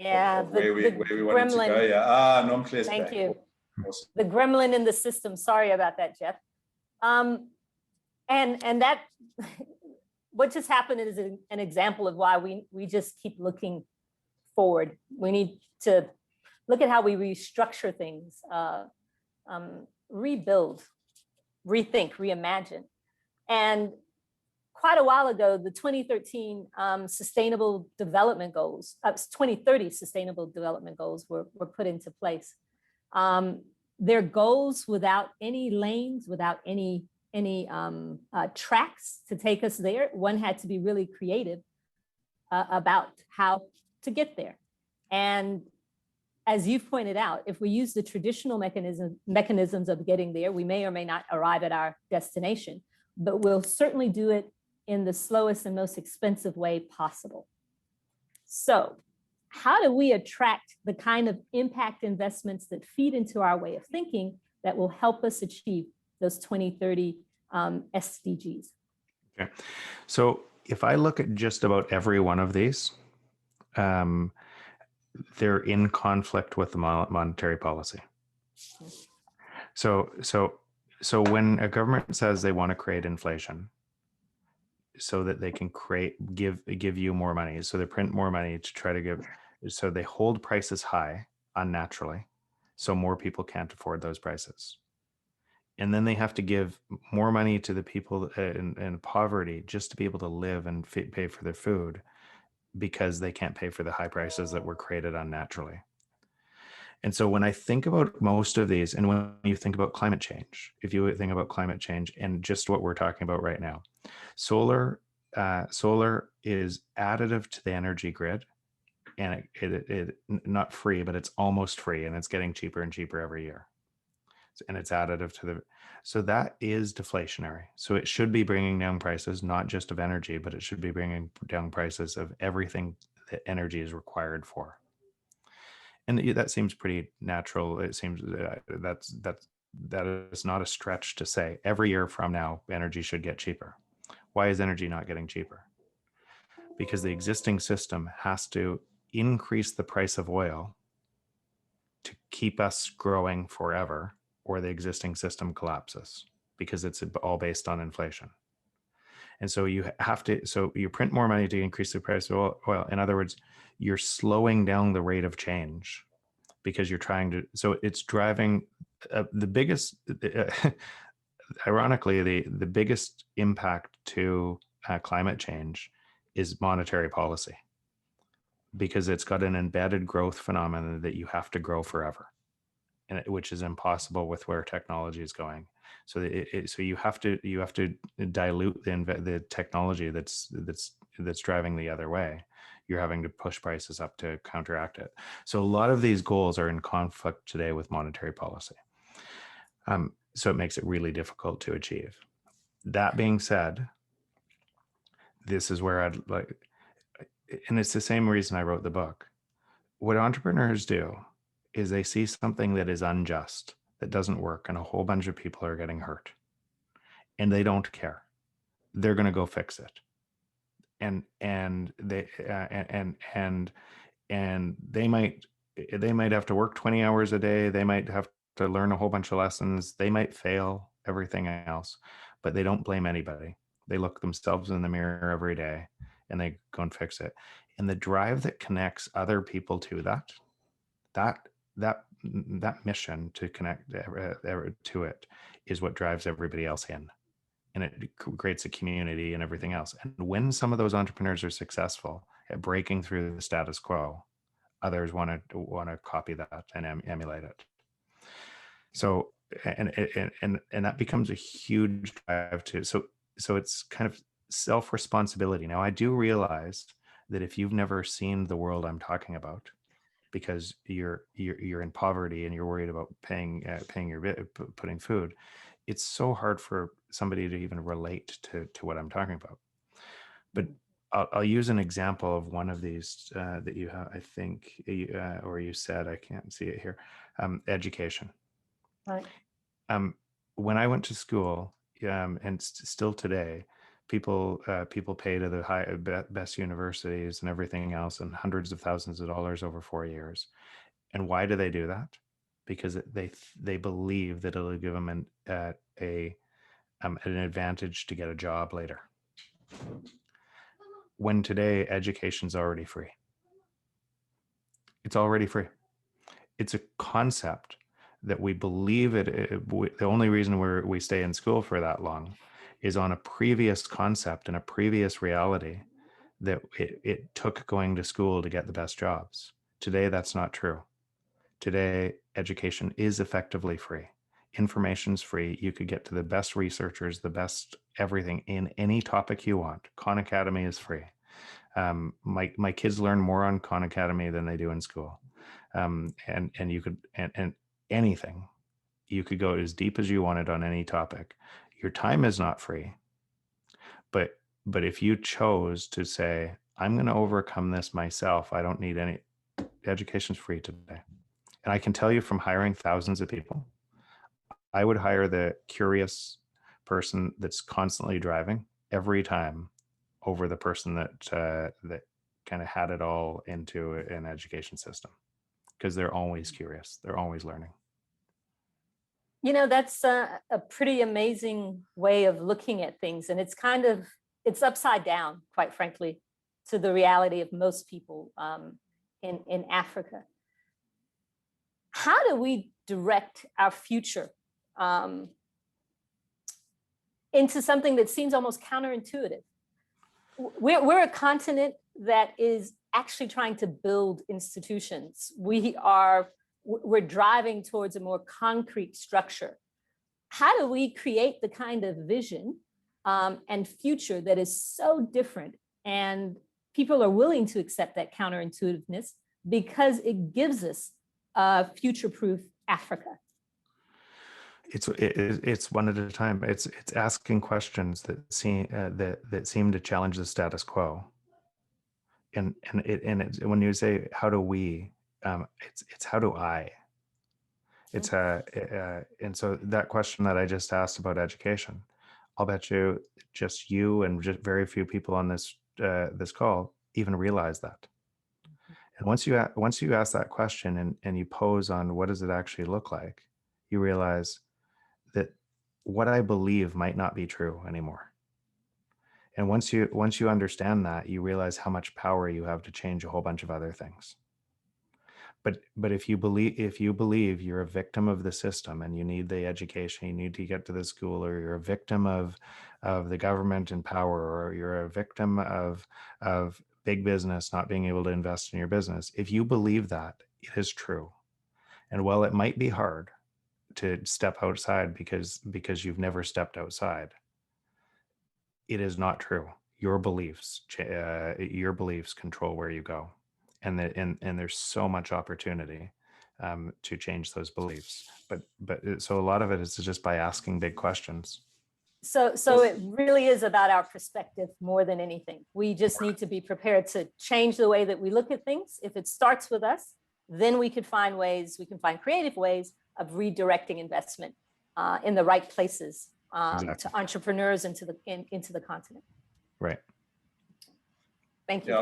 Yeah, where we wanted to go. Yeah. Nomhle's Thank back. you. Awesome. The gremlin in the system. Sorry about that, Jeff. And that what just happened is an example of why we just keep looking forward. We need to look at how we restructure things, rebuild, rethink, reimagine. And quite a while ago, the 2013 Sustainable Development Goals, 2030 Sustainable Development Goals were put into place. They're goals without any lanes, without any tracks to take us there. One had to be really creative about how to get there. And as you've pointed out, if we use the traditional mechanisms of getting there, we may or may not arrive at our destination, but we'll certainly do it in the slowest and most expensive way possible. So how do we attract the kind of impact investments that feed into our way of thinking that will help us achieve those 2030 SDGs? Okay, so if I look at just about every one of these, they're in conflict with the monetary policy. So when a government says they want to create inflation so that they can give you more money, so they print more money to try to give, so they hold prices high unnaturally, so more people can't afford those prices. And then they have to give more money to the people in poverty just to be able to live and pay for their food, because they can't pay for the high prices that were created unnaturally. And so when I think about most of these, and when you think about climate change, if you think about climate change and just what we're talking about right now, solar is additive to the energy grid, and it not free, but it's almost free, and it's getting cheaper and cheaper every year. And it's additive to the, so that is deflationary. So it should be bringing down prices, not just of energy, but it should be bringing down prices of everything that energy is required for. And that seems pretty natural. It seems that is not a stretch to say every year from now, energy should get cheaper. Why is energy not getting cheaper? Because the existing system has to increase the price of oil to keep us growing forever, or the existing system collapses, because it's all based on inflation. And so you have to, so you print more money to increase the price of oil. In other words, you're slowing down the rate of change, because you're trying to, so it's driving the biggest, ironically, the biggest impact to climate change is monetary policy, because it's got an embedded growth phenomenon that you have to grow forever, and which is impossible with where technology is going. So so you have to dilute the technology that's driving the other way. You're having to push prices up to counteract it. So a lot of these goals are in conflict today with monetary policy. So it makes it really difficult to achieve. That being said, this is where I'd like, and it's the same reason I wrote the book. What entrepreneurs do is they see something that is unjust, that doesn't work, and a whole bunch of people are getting hurt, and they don't care. They're going to go fix it. And they might have to work 20 hours a day. They might have to learn a whole bunch of lessons. They might fail, everything else, but they don't blame anybody. They look themselves in the mirror every day and they go and fix it. And the drive that connects other people to that mission to connect to it is what drives everybody else in. And it creates a community and everything else. And when some of those entrepreneurs are successful at breaking through the status quo, others want to copy that and emulate it. So and that becomes a huge drive too. So it's kind of self-responsibility. Now, I do realize that if you've never seen the world I'm talking about, because you're in poverty and you're worried about paying your putting food, it's so hard for somebody to even relate to what I'm talking about. But I'll use an example of one of these that you have, I think, or you said, I can't see it here, education. Right. When I went to school, and still today, people pay to the best universities and everything else, and hundreds of thousands of dollars over 4 years. And why do they do that? Because they believe that it'll give them an advantage to get a job later. When today education's already free. It's already free. It's a concept that we believe the only reason we stay in school for that long is on a previous concept and a previous reality that it took going to school to get the best jobs. Today, that's not true. Today, education is effectively free. Information's free. You could get to the best researchers, the best everything in any topic you want. Khan Academy is free. My kids learn more on Khan Academy than they do in school. And you could, and anything, you could go as deep as you wanted on any topic. Your time is not free. But if you chose to say, I'm going to overcome this myself, I don't need any, education's free today. And I can tell you from hiring thousands of people, I would hire the curious person that's constantly driving every time over the person that kind of had it all into an education system, because they're always curious. They're always learning. You know, that's a pretty amazing way of looking at things. And it's upside down, quite frankly, to the reality of most people in Africa. How do we direct our future into something that seems almost counterintuitive? We're a continent that is actually trying to build institutions. We're driving towards a more concrete structure. How do we create the kind of vision and future that is so different, and people are willing to accept that counterintuitiveness because it gives us a future-proof Africa? It's one at a time. It's asking questions that seem to challenge the status quo. And when you say how do we, it's how do I. It's and so that question that I just asked about education, I'll bet you just you and just very few people on this call even realize that. And once you ask that question and you pose on what does it actually look like, you realize that what I believe might not be true anymore. And once you understand that, you realize how much power you have to change a whole bunch of other things. But if you believe you're a victim of the system and you need the education, you need to get to the school, or you're a victim of the government in power, or you're a victim of big business not being able to invest in your business, if you believe that, it is true. And while it might be hard to step outside because you've never stepped outside, it is not true. Your beliefs control where you go. And there's so much opportunity to change those beliefs. But so a lot of it is just by asking big questions. So it really is about our perspective more than anything. We just need to be prepared to change the way that we look at things. If it starts with us, then we can find creative ways of redirecting investment in the right places Exactly. to entrepreneurs and into the continent. Right. Thank you. Yeah.